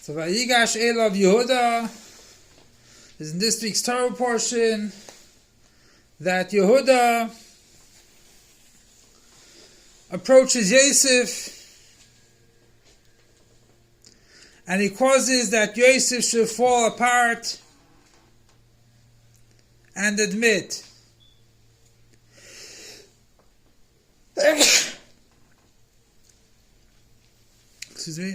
So Vayigash Elav Yehudah is in this week's Torah portion that Yehudah approaches Yosef and he causes that Yosef should fall apart and admit excuse me.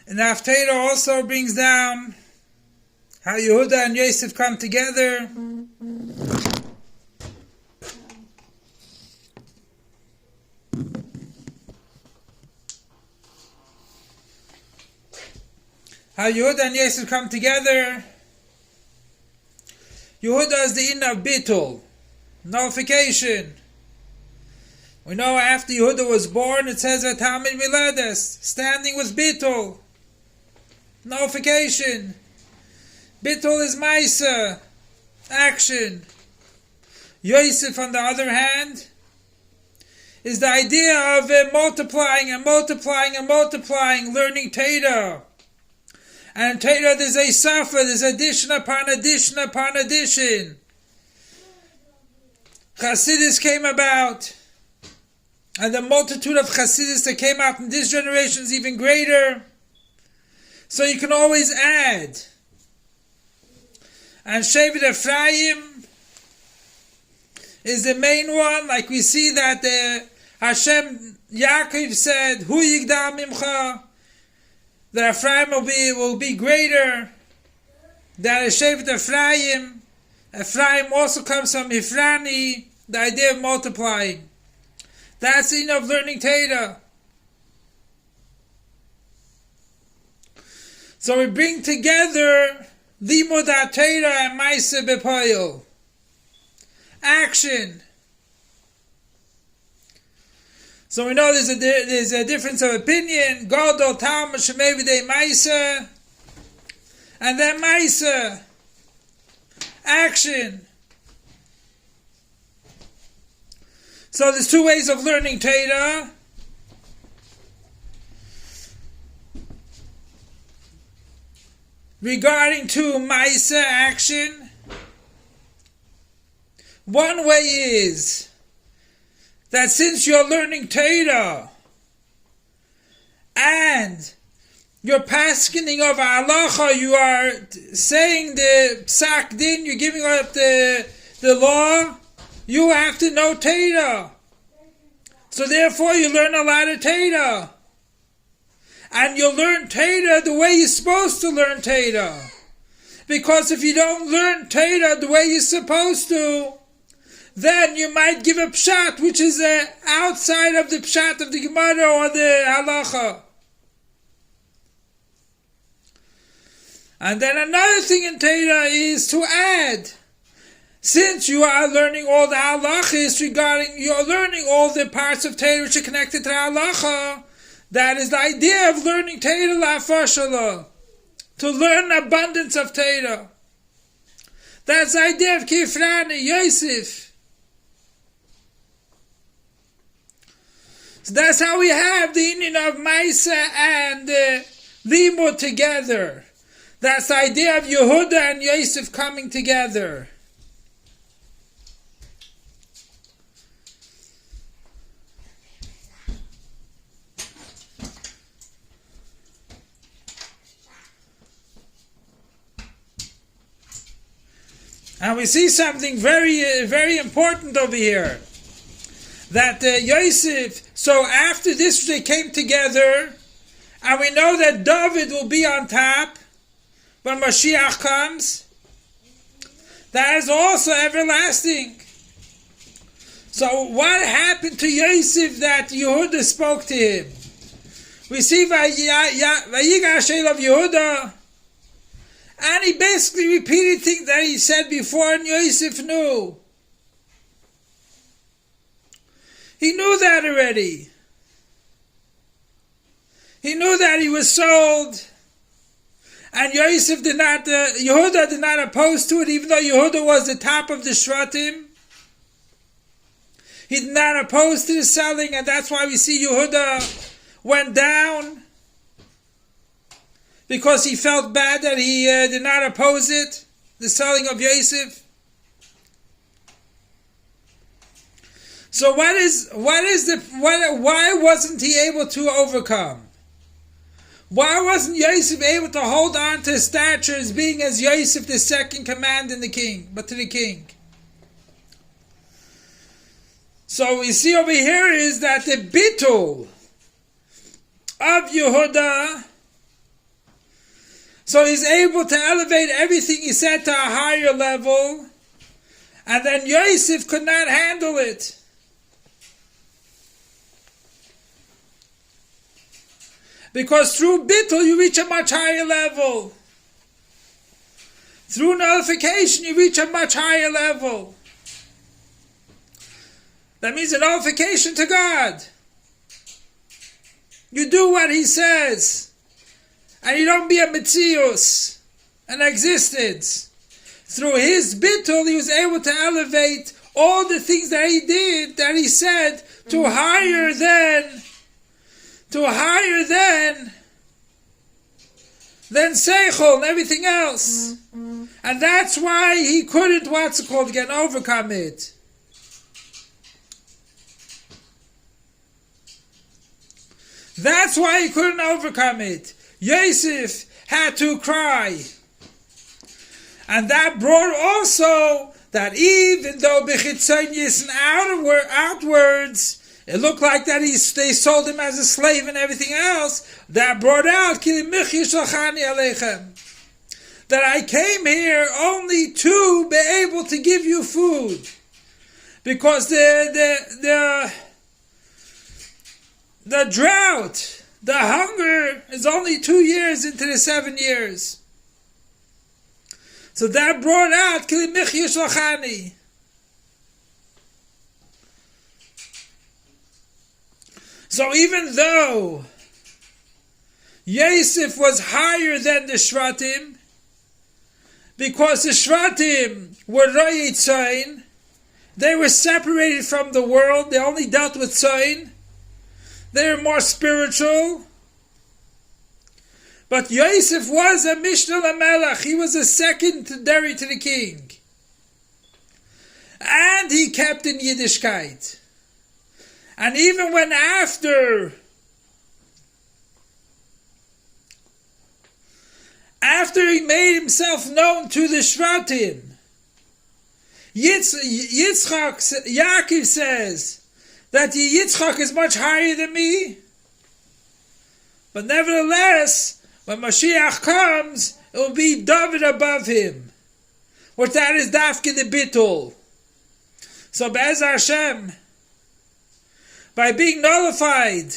And Haftarah also brings down how Yehudah and Yosef come together. How Yehudah and Yosef come together. Yehudah is the in of bittul, nullification. We know after Yehudah was born, it says that Talmid Miledes, standing with bittul, nullification. Bittul is Maisa, action. Yosef, on the other hand, is the idea of multiplying and multiplying and multiplying, learning Torah. And in Torah there's a safa, there's addition upon addition upon addition. Chassidus came about, and the multitude of Chassidus that came out in this generation is even greater. So you can always add. And Shevet Ephraim is the main one, like we see that Hashem Yaakov said, Hu yigdal mimcha, that Ephraim will be greater than Shevet Ephraim. Ephraim also comes from Ifrani, the idea of multiplying. That's the of learning Torah. So we bring together Limud Torah and Maaseh B'Poel. Action. So we know there's a difference of opinion. Gadol Talmud Shemei V'dei Maaseh, and then Maaseh. Action. So there's two ways of learning Torah. Regarding to Maaseh, action. One way is that since you're learning Torah and you're paskening of halacha, you are saying the psak din, you're giving up the law, you have to know Torah. So therefore you learn a lot of Torah. And you'll learn Torah the way you're supposed to learn Torah. Because if you don't learn Torah the way you're supposed to, then you might give a pshat which is outside of the pshat of the Gemara or the halacha. And then another thing in Torah is to add. Since you are learning all the halachas you're learning all the parts of Torah which are connected to the halacha, that is the idea of learning Torah la'afashala, to learn abundance of Torah. That's the idea of Kifrani, Yosef. So that's how we have the union of Maaseh and Limud together. That's the idea of Yehudah and Yosef coming together. And we see something very, very important over here. That Yosef, so after this they came together, and we know that David will be on top when moshiach comes. That is also everlasting. So what happened to Yosef that Yehudah spoke to him? We see Vayigash Elav Yehudah, and he basically repeated things that he said before, and Yosef knew. He knew that already. He knew that he was sold. And Yosef Yehudah did not oppose to it, even though Yehudah was the top of the Shratim. He did not oppose to the selling, and that's why we see Yehudah went down, because he felt bad that he did not oppose it, the selling of Yosef. So why wasn't he able to overcome? Why wasn't Yosef able to hold on to his stature as being as Yosef, the second command in the king, but to the king? So we see over here is that the bittul of Yehudah, so he's able to elevate everything he said to a higher level, and then Yosef could not handle it. Because through bittul you reach a much higher level. Through nullification you reach a much higher level. That means a nullification to God. You do what He says. And you don't be a metzius, an existence. Through His bittul He was able to elevate all the things that He did, that He said, to higher than seichel and everything else. And that's why he couldn't, overcome it. That's why he couldn't overcome it. Yosef had to cry. And that brought also that even though bechitzonius and outwards, it looked like that they sold him as a slave and everything else, that brought out that I came here only to be able to give you food. Because the drought, the hunger is only 2 years into the 7 years. So that brought out So even though Yosef was higher than the Shvatim, because the Shvatim were Royei Tzayin, they were separated from the world, they only dealt with Tzayin, they were more spiritual. But Yosef was a Mishnah Lamelech, he was a secondary to the king. And he kept in Yiddishkeit. And even when after he made himself known to the Shvatim, Yaakov says that Yitzchak is much higher than me. But nevertheless, when Moshiach comes, it will be David above him. What that is dafke the bittul. So Be'ez Hashem, by being nullified,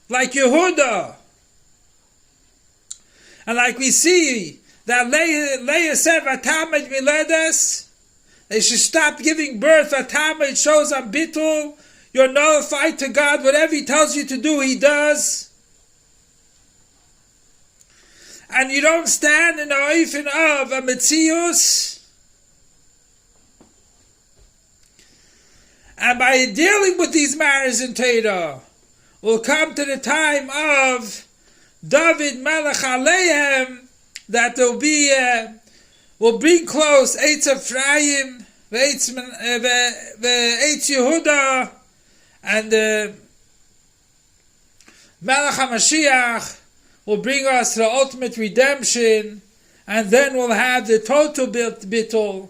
like Yehudah, and like we see that Leah said, "Vatamid miledes," they should stop giving birth. Vatamid shows on bittul. You're nullified to God. Whatever He tells you to do, He does. And you don't stand in the oifen of a metzius. And by dealing with these matters in Torah, we'll come to the time of David Melech Aleichem, that will bring close Eitz Ephraim, Eitz Yehudah, and Melech HaMashiach will bring us to the ultimate redemption, and then we'll have the total bittul.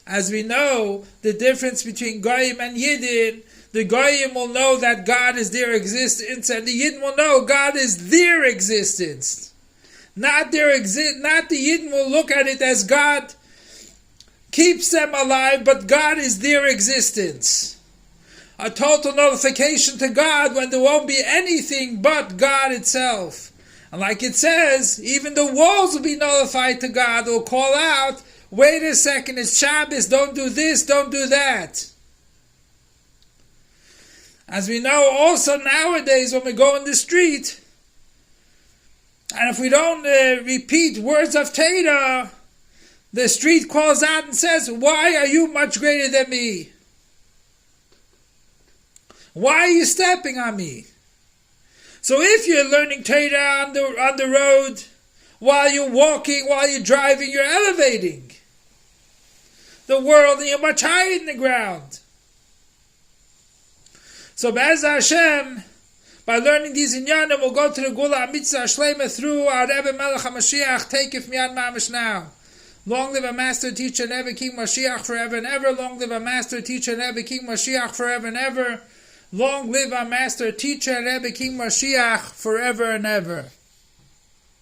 As we know, the difference between Goyim and Yidden, the Goyim will know that God is their existence, and the Yidden will know God is their existence. Not the Yidden will look at it as God keeps them alive, but God is their existence. A total nullification to God when there won't be anything but God itself. And like it says, even the walls will be nullified to God. They'll call out, wait a second, it's Shabbos, don't do this, don't do that. As we know also nowadays when we go in the street, and if we don't repeat words of Torah, the street calls out and says, why are you much greater than me? Why are you stepping on me? So if you're learning Torah on the road, while you're walking, while you're driving, you're elevating the world and you're much higher than the ground. So Be'ez Hashem, by learning these inyanim, we'll go to the Gula Mitzvah Shlema through our Rebbe Melech HaMashiach. Take it Miyad Mamish now. Long live a master teacher and ever King Moshiach forever and ever. Long live a master teacher and ever King Moshiach forever and ever. Long live our master teacher and ever King Moshiach forever and ever.